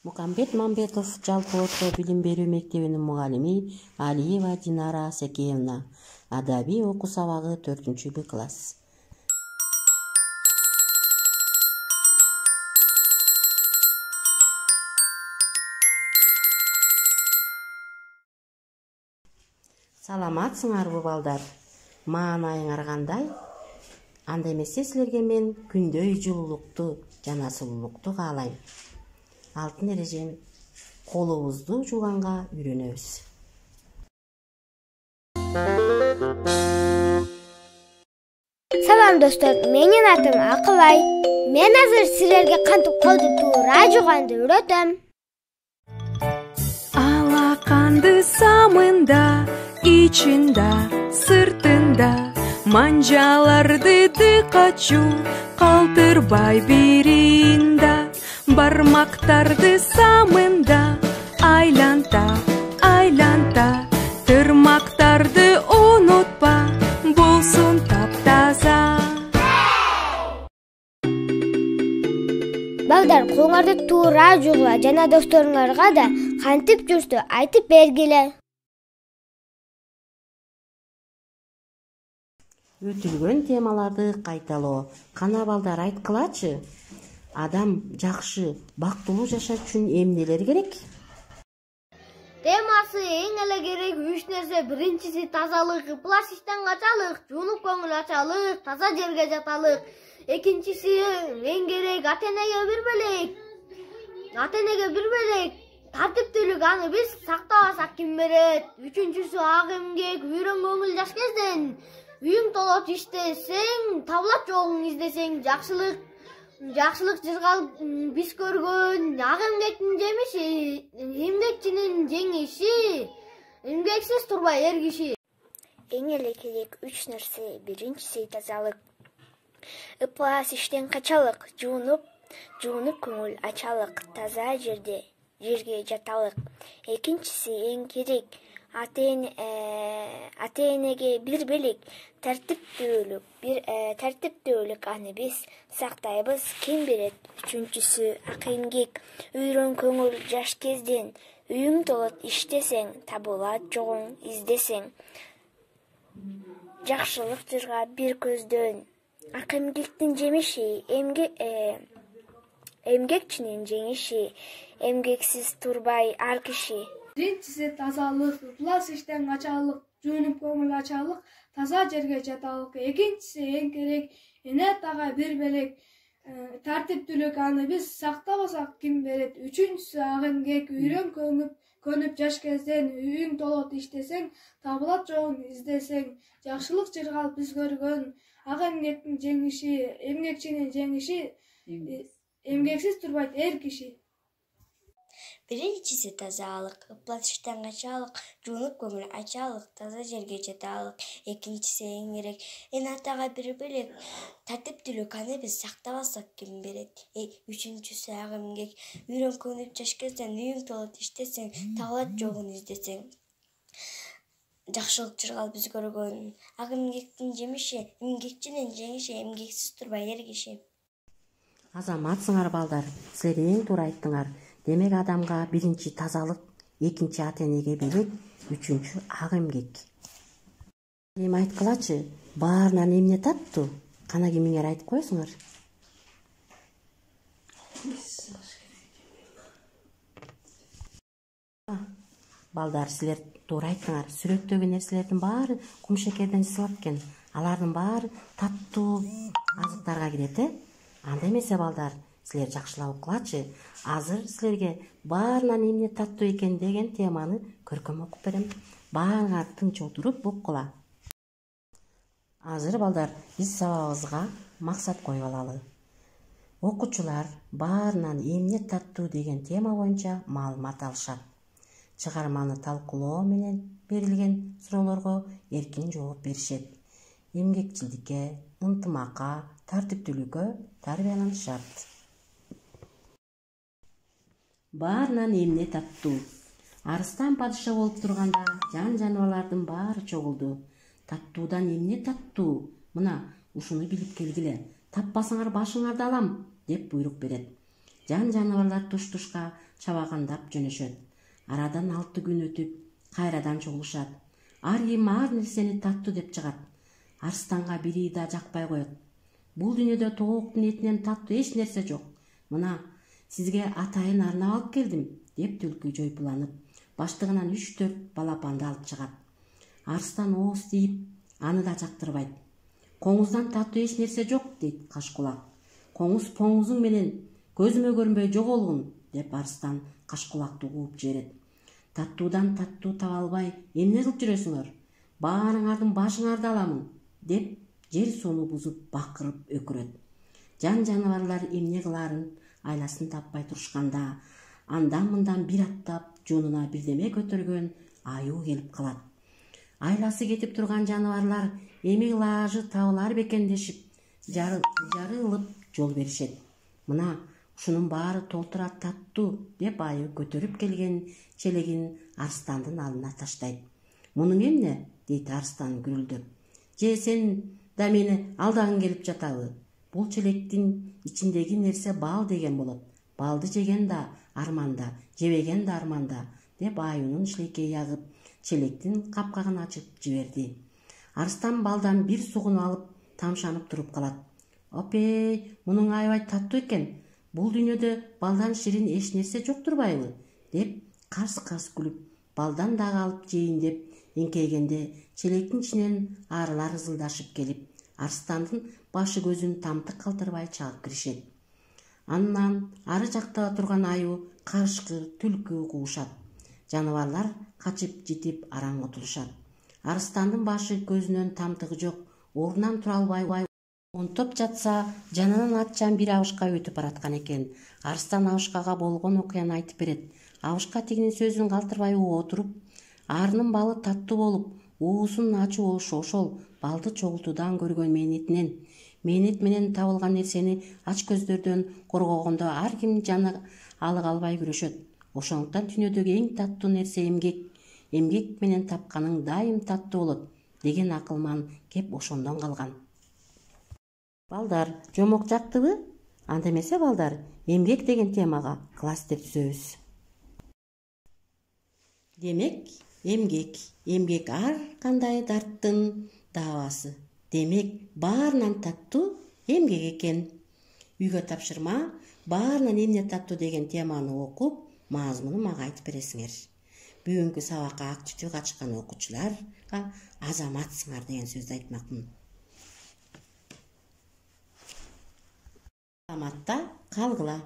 Мукамбет Мамбетов Жалпы орто билим берүү мектебинин мугалими Алиева Динара Секеевна. Адабий окуу сабагы 4-Б класс. Саламатсыңарбы балдар? Маанайыңар кандай? Анда эмесе силерге мен күндөй жылуулукту жана сулуулукту каалайм. Алтын эрежем, колубузду жууганга үйрөнөбүз. Салам достор, менин атым Акылай. Мен азыр силерге кантип колду туура жууганды үйрөтөм. Алаканды самында, ичинда, сыртында, манжаларды тыкачу, калтырбай биринда. Бармактарды самында, айланта, айланта, тырмактарды унутпа, болсун таптаза. Балдар, колуңарды туура жуугула жана досторуңарга да кантип жүрсү айтып бергиле. Өтүлгөн темаларды кайталоо. Кана балдар, айткылачы. Адам жакшы, бактылуу жашаш үчүн эмнелер керек? Темасы эң эле керек 3 нерсе. Биринчиси тазалык, пластиктен качалык, жуунуп көңүл ачалык, таза жерге жаталык. Экинчиси эң керек ата-энеге бир белек тартиптүүлүк, аны биз сактабасак ким берет? Үчүнчүсү ак эмгек, үйрөн көңүл жаш кезден. Үйүң толот иштесең, табылат жолун издесең, жакшылык жыргалып биз көргөн ак эмгектин жемиши, эмгекчинин жеңиши, эмгексиз турбай эр киши. Эң эле керек 3 нерсе. Биринчиси тазалык. Ыплас иштен качалык, жуунуп көңүл ачалык, таза жерге жаталык. Экинчиси эң керек ата-энеге бир белек тартиптүүлүк, аны биз сактайбыз, ким берет? Үчүнчүсү ак эмгек, үйрөн көңүл жаш кезден. Үйүң толот иштесең, табылат жолуң издесең. Жакшылык жырга бир көздөн. Ак эмгектин жемиши, эмгекчинин жеңиши, эмгексиз турбай ар киши. Биринчиси тазалык, ыплас иштен качалык, жуунуп көңүл ачалык, таза жерге жаталык. Экинчиси эң керек эне атага бир белек тартиптүүлүк, аны биз сактабасак ким берет? Үчүнчүсү ак эмгек, үйрөн көнүп жаш кезден. Үйүң толот иштесең, табылат жолун издесең. Жакшылык жыргалып биз көргөн ак эмгектин жеңиши, эмгекчинин жеңиши, эмгексиз турбайт эр киши. Биринчиси тазалык, ыплас иштен качалык, жуунуп көңүл ачалык, таза жерге жаталык. Экинчиси эң керек эне атага бир белек тартиптүүлүк, аны биз сактабасак ким берет? Үчүнчүсү ак эмгек, үйрөн көнүп жаш кезден. Үйүң толот иштесең, табылат жолун издесең. Жакшылык жыргалып биз көргөн ак эмгектин жемиши, эмгекчинин жеңиши, эмгексиз турбай эр киши. Азаматсыңар балдар, силер эң туура айттыңар. Демек адамга биринчи тазалык, экинчи ата-энеге белек, үчүнчү ак эмгек. Эми айткылачы, баарынан эмне таттуу? Кана кимиңер айтып коесуңар? Балдар, силер туура айттыңар. Сүрөттөгү нерселердин баары кумшекерден жасалат экен. Алардын баары таттуу азыктарга кирет, Анда эмесе балдар, силер жакшылап укулачы. Азыр силерге баарынан эмне таттуу экен деген теманы көркөм окуп берем. Баарыңар тынч отуруп уккула. Азыр балдар, биз сабагыбызга максат коюп алалы. Окуучулар баарынан эмне таттуу деген тема боюнча маалымат алышат. Чыгарманы талкуулоо менен берилген суроолорго эркин жооп беришет. Эмгекчилдикке, ынтымакка, тартиптүүлүккө тарбияланышат. Баарынан эмне таттуу? Арыстан падыша болуп турганда жан жаныбарлардын баары чогулду. Таттуудан эмне таттуу? Мына ушуну билип келгиле. Таппасаңар башыңарды алам деп буйрук берет. жаныбарлар туш-тушка чабагандап жөнөшөт. Арадан 6 күн өтүп, кайрадан чогулушат. Ар ким ар нерсени таттуу деп чыгат. Арстанга бири да жакпай коет. Бул дүйнөдө тооктун этинен таттуу эч нерсе жок. Мына, сизге атайын арнап алып келдим, деп түлкү жойпуланып, баштыгынан 3-4 балапанды алып чыгат. Арстан ооз тийип, аны да жактырбайт. Коңуздан таттуу эч нерсе жок, дейт Кашкулак. Коңуз поңузуң менен көзүмө көрүнбөй жоголгун, деп Арстан Кашкулакты кууп жиберет. Таттуудан таттуу таба албай, эмне кылып жүрөсүңөр? Баарыңардын башыңарды аламын, деп жер сууну бузуп бакырып өкүрөт. Жаныбарлар эмне кыларын айласын таппай турушканда, андан-мындан бир аттап жонуна бирдеме көтөргөн аюу келип калат. Айласы кетип турган жаныбарлар эми лажы табылар бекен дешип, жарылып жол беришет. Мына, ушунун баары толтура таттуу, деп аюу көтөрүп келген челегин Арстандын алдына таштайт. Мунуң эмне? Дейт Арстан гүрүлдөп. Же сен да мени алдагың келип жатабы? Бул челектин ичиндеги нерсе бал деген болот. Балды жеген да арманда, жебеген да арманда, деп аюунун шилекей ягып, челектин капкагын ачып жиберди. Арстан балдан бир сугун алып, тамшанып туруп калат. Опей, мунуң аябай таттуу экен. Бул дүйнөдө балдан ширин эч нерсе жок турбайбы? Деп карс-карс күлүп, балдан дагы алып жейин деп эңкейгенде, челектин ичинен арылар ызылдашып келип, Арстандын башы көзүн тамтык калтырбай чагып киришет. Андан ары жакта турган аюу, карышкыр, түлкү куушат. Жаныбарлар качып житип араң отурушат. Арстандын башы көзүнөн тамтыгы жок, ордунан тура албай онтоп жатса, жанынан атчан бир абышка өтүп бараткан экен. Арстан абышкага болгон окуяны айтып берет. Абышка тигинин сөзүн калтырбай отуруп, арынын балы таттуу болуп, уусунун ачуу болушу ошол балды чогултуудан көргөн мээнет менен табылган нерсени ач көздөрдөн коргогондо ар ким жаны алыга албай күрөшөт. Ошондуктан дүйнөдөгү эң таттуу нерсе эмгек менен тапканың дайым таттуу болот деген акылман кеп ошондон калган. Балдар, жомок жактыбы? Анда эмесе балдар, эмгек деген темага класстер түзөбүз. Демек, эмгек ар кандай дарттын даабасы. Демек, баарынан таттуу эмгек экен. Үйгө тапшырма, баарынан эмне таттуу деген теманы окуп, мазмунун мага айтып бересиңер. Бүгүнкү сабакка ак түтү качкан окуучуларга азаматсыңар деген сөздү айтмакмын. Азаматта калгыла.